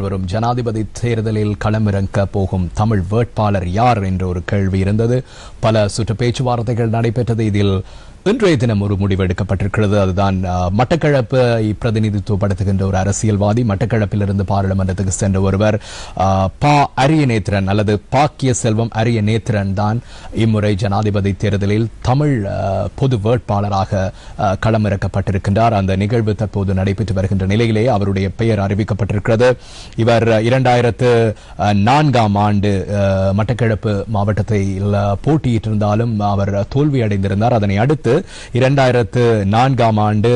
வரும் ஜனாதிபதி தேர்தலில் களமிறங்க போகும் தமிழ் வேட்பாளர் யார் என்ற ஒரு கேள்வி இருந்தது. பல சுற்று பேச்சுவார்த்தைகள் நடைபெற்றது. இதில் இன்றைய தினம் ஒரு முடிவு எடுக்கப்பட்டிருக்கிறது. அதுதான் மட்டக்களப்பை பிரதிநிதித்துவப்படுத்துகின்ற ஒரு அரசியல்வாதி, மட்டக்களப்பிலிருந்து பாராளுமன்றத்துக்கு சென்ற ஒருவர் பா அரியநேத்திரன் அல்லது பாக்கிய செல்வம் அரியநேத்திரன் தான் இம்முறை ஜனாதிபதி தேர்தலில் தமிழ் பொது வேட்பாளராக களமிறக்கப்பட்டிருக்கின்றார். அந்த நிகழ்வு தற்போது நடைபெற்று வருகின்ற நிலையிலே அவருடைய பெயர் அறிவிக்கப்பட்டிருக்கிறது. இவர் 2004ஆம் ஆண்டு மட்டக்களப்பு மாவட்டத்தில் போட்டியிட்டிருந்தாலும் அவர் தோல்வி அடைந்திருந்தார். அதனை அடுத்து 2004ஆம் ஆண்டு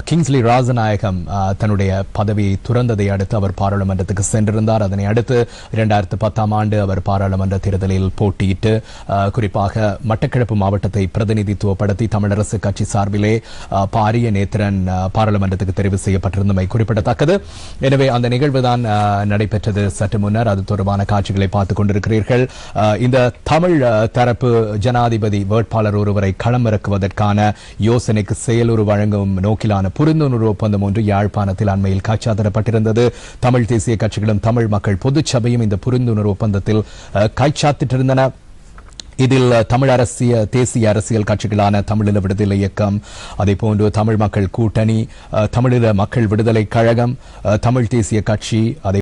கிங்ஸ்லி ராஜநாயகம் தன்னுடைய பதவியை துறந்ததை அடுத்து அவர் பாராளுமன்றத்துக்கு சென்றிருந்தார். அதனை அடுத்து 2010ஆம் ஆண்டு அவர் பாராளுமன்ற தேர்தலில் போட்டியிட்டு குறிப்பாக மட்டக்களப்பு மாவட்டத்தை பிரதிநிதித்துவப்படுத்தி தமிழரசு கட்சி சார்பிலே அரியநேத்திரன் பாராளுமன்றத்துக்கு தெரிவு செய்யப்பட்டிருந்தமை குறிப்பிடத்தக்கது. எனவே அந்த நிகழ்வுதான் நடைபெற்றது சற்று முன்னர். அது தொடர்பான காட்சிகளை பார்த்துக் கொண்டிருக்கிறீர்கள். இந்த தமிழ் தரப்பு ஜனாதிபதி வேட்பாளர் ஒருவரை களமிறக்குவதற்கான யோசனைக்கு செயலுறு வழங்கும் நோக்கிலான புரிந்துணர்வு ஒப்பந்தம் ஒன்று யாழ்ப்பாணத்தில் அண்மையில் கைச்சாத்திடப்பட்டிருந்தது. தமிழ் தேசிய கட்சிகளும் தமிழ் மக்கள் பொதுச்சபையும் இந்த புரிந்துணர்வு ஒப்பந்தத்தில் கைச்சாத்திட்டிருந்தன. இதில் தமிழ் தேசிய அரசியல் கட்சிகளான தமிழீழ விடுதலை இயக்கம், அதேபோன்று தமிழ் மக்கள் கூட்டணி, தமிழீழ மக்கள் விடுதலை கழகம், தமிழ் தேசிய கட்சி, அதே